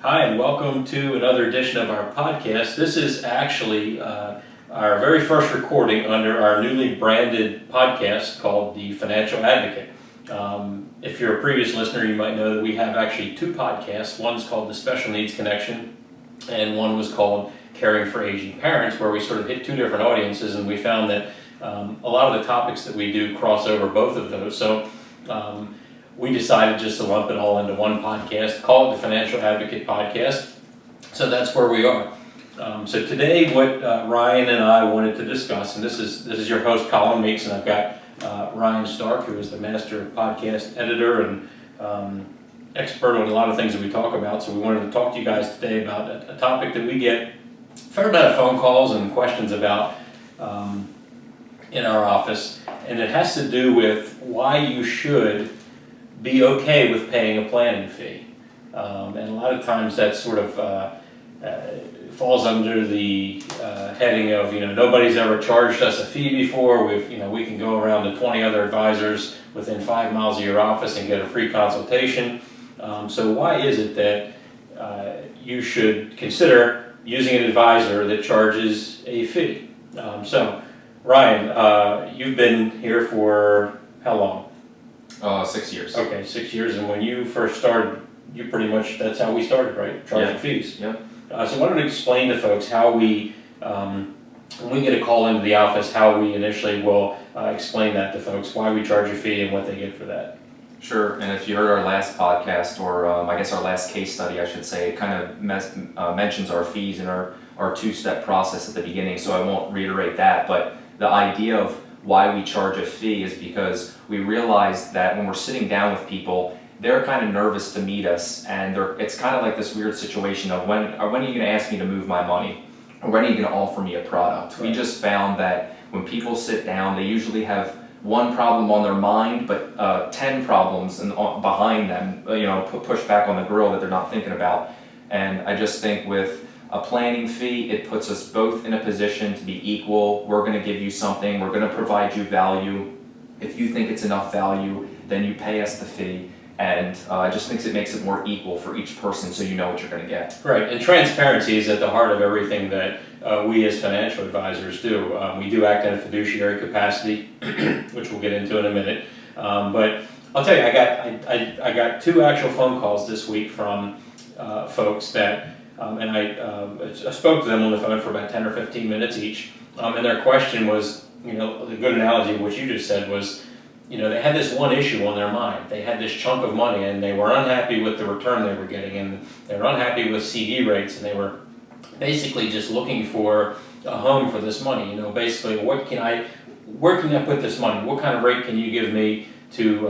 Hi, and welcome to another edition of our podcast. This is actually our very first recording under our newly branded podcast called The Financial Advocate. If you're a previous listener, you might know that we have actually two podcasts. One's called The Special Needs Connection, and one was called Caring for Aging Parents, where we sort of hit two different audiences, and we found that a lot of the topics that we do cross over both of those. So we decided just to lump it all into one podcast, call it the Financial Advocate Podcast. So that's where we are. So today, what Ryan and I wanted to discuss, and this is your host, Colin Meeks, and I've got Ryan Stark, who is the master podcast editor and expert on a lot of things that we talk about. So we wanted to talk to you guys today about a topic that we get a fair amount of phone calls and questions about in our office, and it has to do with why you should be okay with paying a planning fee. And a lot of times that sort of falls under the heading of, nobody's ever charged us a fee before. We can go around to 20 other advisors within 5 miles of your office and get a free consultation. So why is it that you should consider using an advisor that charges a fee? So Ryan, you've been here for how long? 6 years. Okay, 6 years, and when you first started, you pretty much, that's how we started, right? Charging fees. Yep. So why don't you explain to folks how we, when we get a call into the office, how we initially will explain that to folks, why we charge a fee and what they get for that. Sure, and if you heard our last podcast, or I guess our last case study, I should say, it kind of mentions our fees and our two-step process at the beginning, so I won't reiterate that, but the idea of why we charge a fee is because we realize that when we're sitting down with people, they're kind of nervous to meet us, and it's kind of like this weird situation of when are you going to ask me to move my money, or when are you going to offer me a product? Right. We just found that when people sit down, they usually have one problem on their mind, but 10 problems behind them, push back on the grill that they're not thinking about. And I just think with a planning fee, it puts us both in a position to be equal. We're going to give you something, we're going to provide you value. If you think it's enough value, then you pay us the fee. And I just think it makes it more equal for each person, so you know what you're going to get. Right, and transparency is at the heart of everything that we as financial advisors do. We do act in a fiduciary capacity, which we'll get into in a minute. But I'll tell you, I got two actual phone calls this week from folks that, and I spoke to them on the phone for about 10 or 15 minutes each. And their question was, the good analogy of what you just said was, they had this one issue on their mind. They had this chunk of money and they were unhappy with the return they were getting, and they were unhappy with CD rates, and they were basically just looking for a home for this money. Basically, where can I put this money? What kind of rate can you give me to,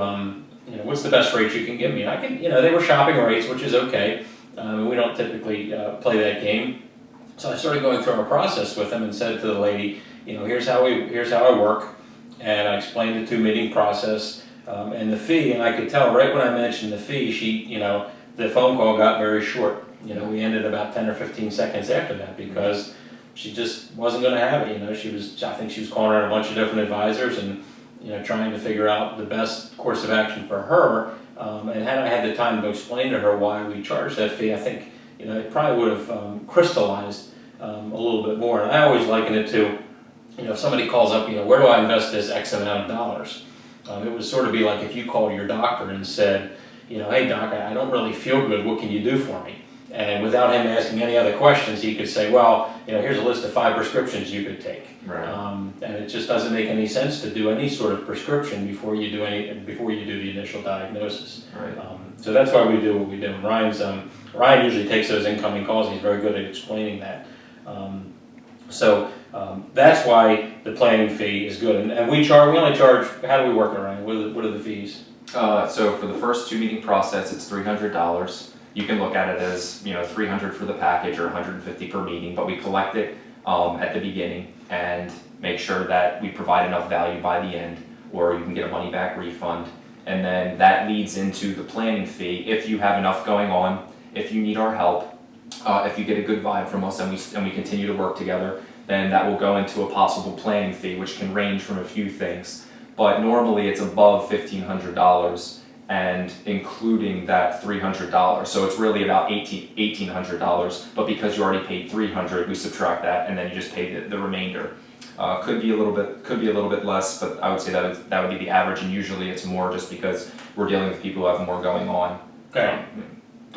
what's the best rate you can give me? And I can, they were shopping rates, which is okay. We don't typically play that game. So I started going through our process with them and said to the lady, here's how I work. And I explained the 2-meeting process and the fee, and I could tell right when I mentioned the fee, the phone call got very short. We ended about 10 or 15 seconds after that because she just wasn't going to have it. I think she was calling around a bunch of different advisors and, trying to figure out the best course of action for her. And had I had the time to explain to her why we charge that fee, I think, it probably would have crystallized a little bit more. And I always liken it to, if somebody calls up, where do I invest this X amount of dollars? It would sort of be like if you called your doctor and said, hey doc, I don't really feel good, what can you do for me? And without him asking any other questions, he could say, well, here's a list of 5 prescriptions you could take. Right. And it just doesn't make any sense to do any sort of prescription before you do the initial diagnosis. Right. So that's why we do what we do. And Ryan usually takes those incoming calls. He's very good at explaining that. So that's why the planning fee is good. And we only charge, how do we work it around? What are the fees? So for the first 2-meeting process, it's $300. You can look at it as, $300 for the package or $150 per meeting, but we collect it at the beginning and make sure that we provide enough value by the end, or you can get a money back refund. And then that leads into the planning fee. If you have enough going on, if you need our help, if you get a good vibe from us and we continue to work together, then that will go into a possible planning fee, which can range from a few things. But normally it's above $1,500. and including that $300. So it's really about $1,800, but because you already paid $300, we subtract that, and then you just pay the remainder. Could be a little bit less, but I would say that would be the average, and usually it's more just because we're dealing with people who have more going on. Okay.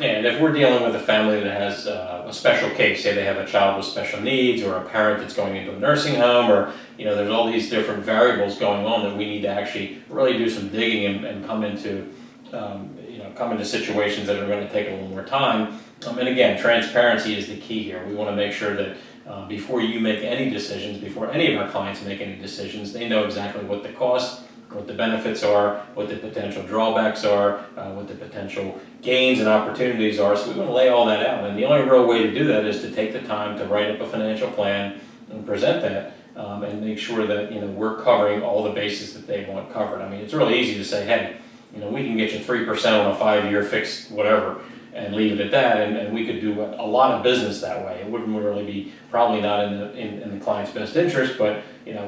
Yeah, and if we're dealing with a family that has a special case, say they have a child with special needs, or a parent that's going into a nursing home, or there's all these different variables going on that we need to actually really do some digging and come into situations that are going to take a little more time. And again, transparency is the key here. We want to make sure that before you make any decisions, before any of our clients make any decisions, they know exactly what the cost, what the benefits are, what the potential drawbacks are, what the potential gains and opportunities are. So we want to lay all that out. And the only real way to do that is to take the time to write up a financial plan and present that, and make sure that we're covering all the bases that they want covered. I mean, it's really easy to say, hey, we can get you 3% on a 5-year fixed whatever, and leave it at that, and we could do a lot of business that way. It wouldn't really be probably not in the client's best interest, but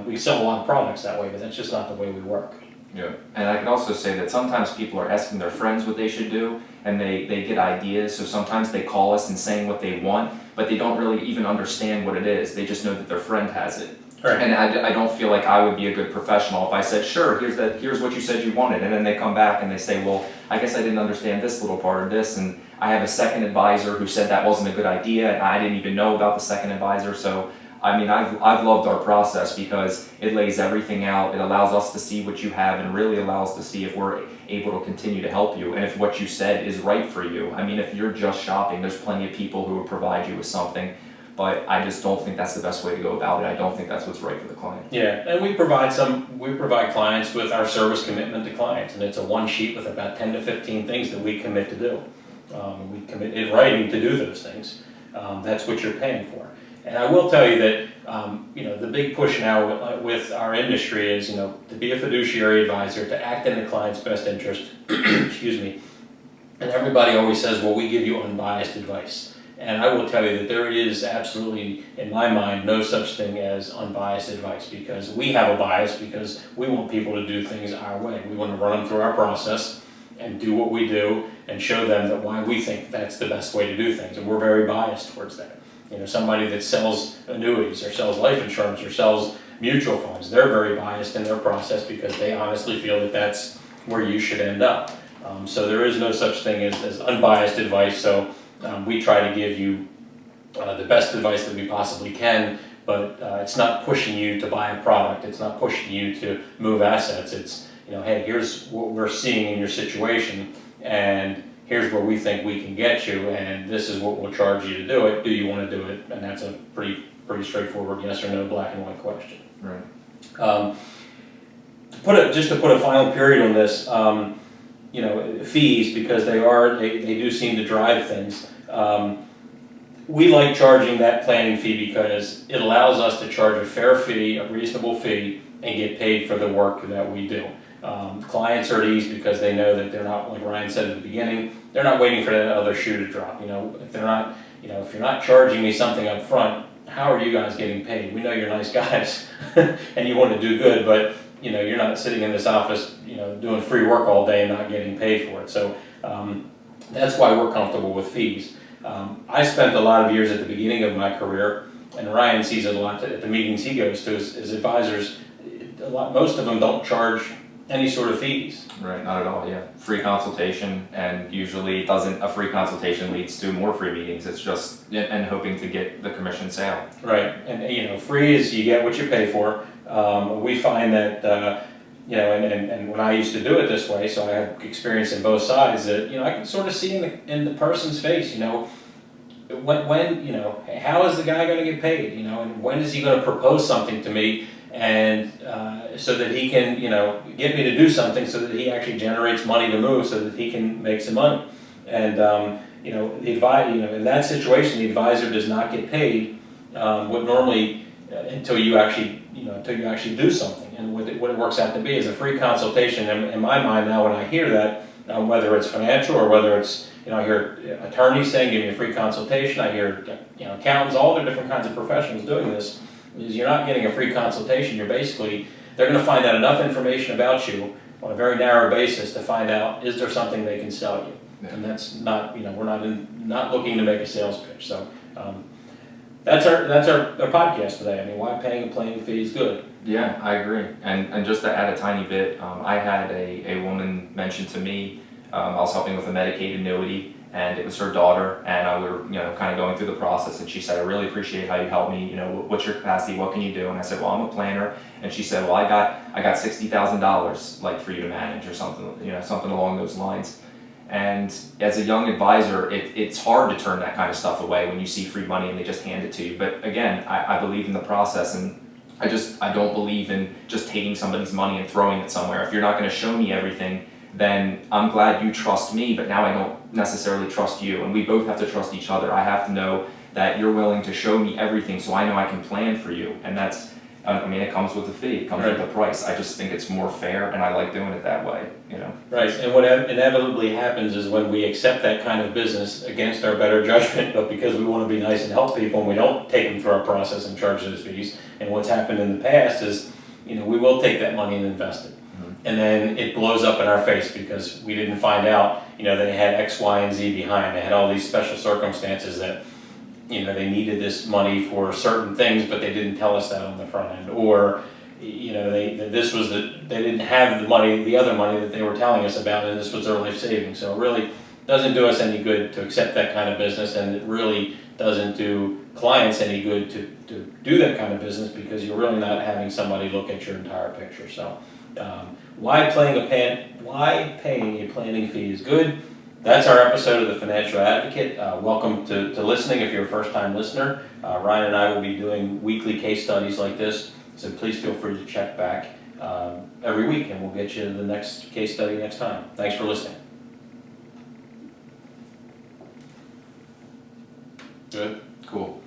we sell a lot of products that way, but that's just not the way we work. Yeah, and I can also say that sometimes people are asking their friends what they should do, and they get ideas, so sometimes they call us and saying what they want, but they don't really even understand what it is. They just know that their friend has it. Right. And I don't feel like I would be a good professional if I said, sure, here's what you said you wanted, and then they come back and they say, well, I guess I didn't understand this little part of this, and I have a second advisor who said that wasn't a good idea, and I didn't even know about the second advisor. So I mean, I've loved our process because it lays everything out. It allows us to see what you have, and really allows to see if we're able to continue to help you, and if what you said is right for you. I mean, if you're just shopping, there's plenty of people who will provide you with something, but I just don't think that's the best way to go about it. I don't think that's what's right for the client. Yeah, and we provide clients with our service commitment to clients, and it's a one sheet with about 10 to 15 things that we commit to do. We commit in writing to do those things. That's what you're paying for. And I will tell you that the big push now with our industry is to be a fiduciary advisor, to act in the client's best interest. Excuse me. And everybody always says, well, we give you unbiased advice. And I will tell you that there is absolutely, in my mind, no such thing as unbiased advice, because we have a bias because we want people to do things our way. We want to run them through our process and do what we do and show them that why we think that's the best way to do things. And we're very biased towards that. Somebody that sells annuities or sells life insurance or sells mutual funds, they're very biased in their process because they honestly feel that that's where you should end up. So there is no such thing as unbiased advice. So we try to give you the best advice that we possibly can, but it's not pushing you to buy a product. It's not pushing you to move assets. It's, hey, here's what we're seeing in your situation, and here's where we think we can get you, and this is what we'll charge you to do it. Do you want to do it? And that's a pretty straightforward yes or no, black and white question. Right. Just to put a final period on this, fees, because they do seem to drive things. We like charging that planning fee because it allows us to charge a fair fee, a reasonable fee, and get paid for the work that we do. Clients are at ease because they know that they're not, like Ryan said at the beginning, they're not waiting for that other shoe to drop. If they're not, if you're not charging me something up front, how are you guys getting paid? We know you're nice guys and you want to do good, but you're not sitting in this office, doing free work all day and not getting paid for it. So that's why we're comfortable with fees. I spent a lot of years at the beginning of my career, and Ryan sees it a lot at the meetings he goes to as advisors. Most of them don't charge any sort of fees. Right, not at all, yeah. Free consultation, and usually a free consultation leads to more free meetings. It's just, and hoping to get the commission sale. Right, and free is you get what you pay for. We find that, and when I used to do it this way, so I have experience in both sides, that, I can sort of see in the person's face, when how is the guy going to get paid, and when is he going to propose something to me, and so that he can, get me to do something so that he actually generates money to move so that he can make some money. And, in that situation, the advisor does not get paid what normally until you actually do something. And what it works out to be is a free consultation. And in my mind now, when I hear that, whether it's financial or whether it's, I hear attorneys saying, give me a free consultation. I hear, accountants, all the different kinds of professionals doing this, is you're not getting a free consultation. They're going to find out enough information about you on a very narrow basis to find out, is there something they can sell you? Yeah. And that's not, we're not looking to make a sales pitch, so, that's our podcast today. I mean, why paying a planning fee is good. Yeah, I agree. And just to add a tiny bit, I had a woman mention to me, I was helping with a Medicaid annuity, and it was her daughter, and we were, kind of going through the process, and she said, I really appreciate how you helped me, what's your capacity, what can you do? And I said, well, I'm a planner, and she said, well, I got $60,000, like, for you to manage, or something, something along those lines. And as a young advisor, it's hard to turn that kind of stuff away when you see free money and they just hand it to you. But again, I believe in the process, and I don't believe in just taking somebody's money and throwing it somewhere. If you're not going to show me everything, then I'm glad you trust me, but now I don't necessarily trust you. And we both have to trust each other. I have to know that you're willing to show me everything so I know I can plan for you. And that's, it comes with a fee, it comes with a price. I just think it's more fair, and I like doing it that way, Right, and what inevitably happens is when we accept that kind of business against our better judgment, but because we want to be nice and help people, and we don't take them through our process and charge those fees. And what's happened in the past is, we will take that money and invest it. And then it blows up in our face because we didn't find out, they had X, Y, and Z behind. They had all these special circumstances that, they needed this money for certain things, but they didn't tell us that on the front end. Or, they didn't have the other money that they were telling us about, and this was their life savings. So it really doesn't do us any good to accept that kind of business, and it really doesn't do clients any good to do that kind of business, because you're really not having somebody look at your entire picture. So why paying a planning fee is good. That's our episode of the Financial Advocate. Welcome to listening if you're a first-time listener. Ryan and I will be doing weekly case studies like this, so please feel free to check back every week, and we'll get you the next case study next time. Thanks for listening. Good? Cool.